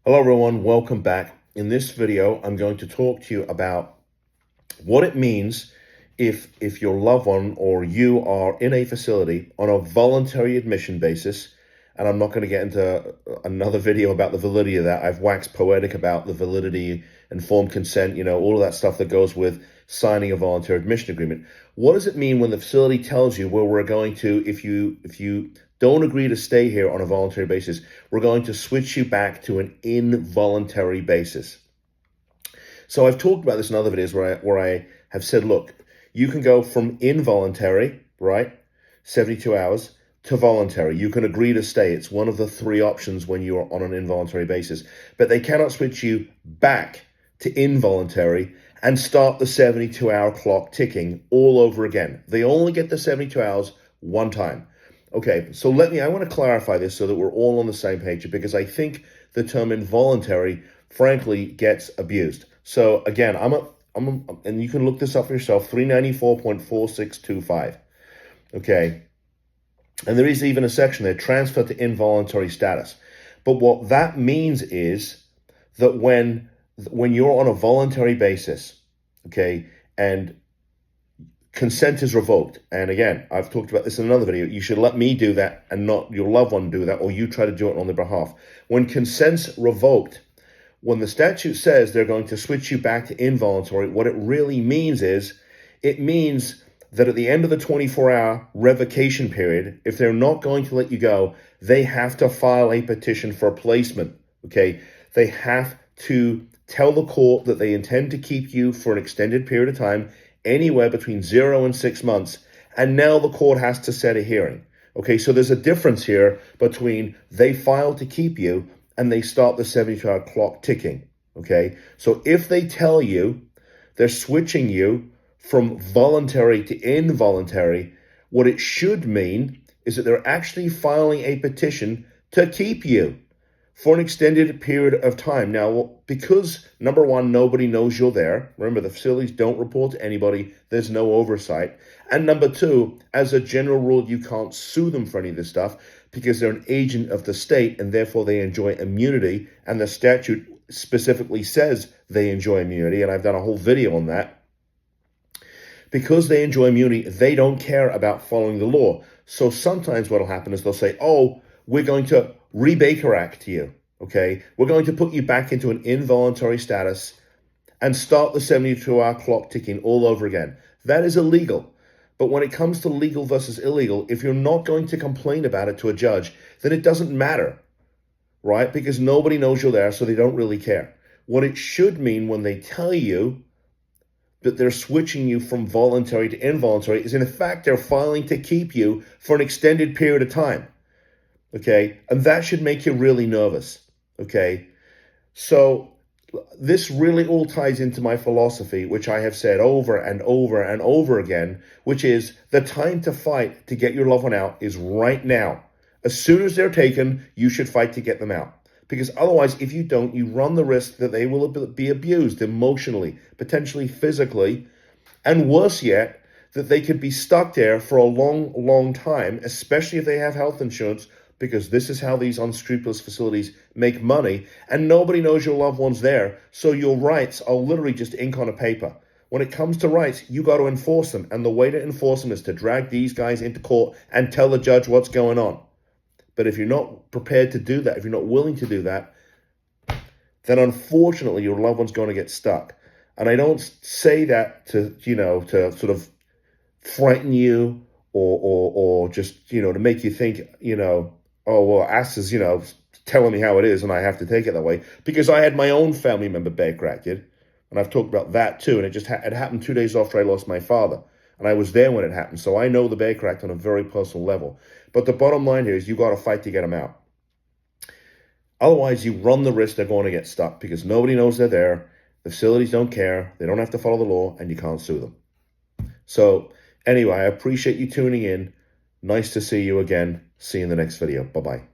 Hello everyone, welcome back. In this video, I'm going to talk to you about what it means if your loved one or you are in a facility on a voluntary admission basis. And I'm not going to get into another video about the validity of that. I've waxed poetic about the validity, informed consent, all of that stuff that goes with signing a voluntary admission agreement. What does it mean when the facility tells you, well, we're going to, if you don't agree to stay here on a voluntary basis, we're going to switch you back to an involuntary basis? So I've talked about this in other videos where I have said, look, you can go from involuntary, right, 72 hours, to voluntary. You can agree to stay. It's one of the three options when you are on an involuntary basis. But they cannot switch you back to involuntary and start the 72-hour clock ticking all over again. They only get the 72 hours one time. Okay, so I want to clarify this so that we're all on the same page, because I think the term involuntary, frankly, gets abused. So again, and you can look this up for yourself, 394.4625. Okay, and there is even a section there, transfer to involuntary status. But what that means is that when you're on a voluntary basis, okay, and consent is revoked. And again, I've talked about this in another video. You should let me do that and not your loved one do that, or you try to do it on their behalf. When consent's revoked, when the statute says they're going to switch you back to involuntary, what it really means is, it means that at the end of the 24-hour revocation period, if they're not going to let you go, they have to file a petition for placement, okay? They have to tell the court that they intend to keep you for an extended period of time, anywhere between 0 and 6 months, and now the court has to set a hearing. Okay, so there's a difference here between they file to keep you and they start the 72-hour clock ticking. Okay, so if they tell you they're switching you from voluntary to involuntary, what it should mean is that they're actually filing a petition to keep you for an extended period of time. Now, because number one, nobody knows you're there. Remember, the facilities don't report to anybody. There's no oversight. And number two, as a general rule, you can't sue them for any of this stuff because they're an agent of the state and therefore they enjoy immunity. And the statute specifically says they enjoy immunity. And I've done a whole video on that. Because they enjoy immunity, they don't care about following the law. So sometimes what will happen is they'll say, oh, we're going to re-Baker Act you, okay? We're going to put you back into an involuntary status and start the 72-hour clock ticking all over again. That is illegal. But when it comes to legal versus illegal, if you're not going to complain about it to a judge, then it doesn't matter, right? Because nobody knows you're there, so they don't really care. What it should mean when they tell you that they're switching you from voluntary to involuntary is, in fact, they're filing to keep you for an extended period of time. Okay, and that should make you really nervous, okay? So this really all ties into my philosophy, which I have said over and over and over again, which is the time to fight to get your loved one out is right now. As soon as they're taken, you should fight to get them out. Because otherwise, if you don't, you run the risk that they will be abused emotionally, potentially physically, and worse yet, that they could be stuck there for a long, long time, especially if they have health insurance, because this is how these unscrupulous facilities make money, and nobody knows your loved one's there, so your rights are literally just ink on a paper. When it comes to rights, you got to enforce them, and the way to enforce them is to drag these guys into court and tell the judge what's going on. But if you're not prepared to do that, if you're not willing to do that, then unfortunately your loved one's going to get stuck. And I don't say that to sort of frighten you or just, to make you think, oh, well, Ass is, telling me how it is and I have to take it that way. Because I had my own family member Baker acted, and I've talked about that too. And it just it happened 2 days after I lost my father. And I was there when it happened. So I know the Baker Act on a very personal level. But the bottom line here is you got to fight to get them out. Otherwise, you run the risk they're going to get stuck because nobody knows they're there. The facilities don't care. They don't have to follow the law, and you can't sue them. So anyway, I appreciate you tuning in. Nice to see you again. See you in the next video. Bye-bye.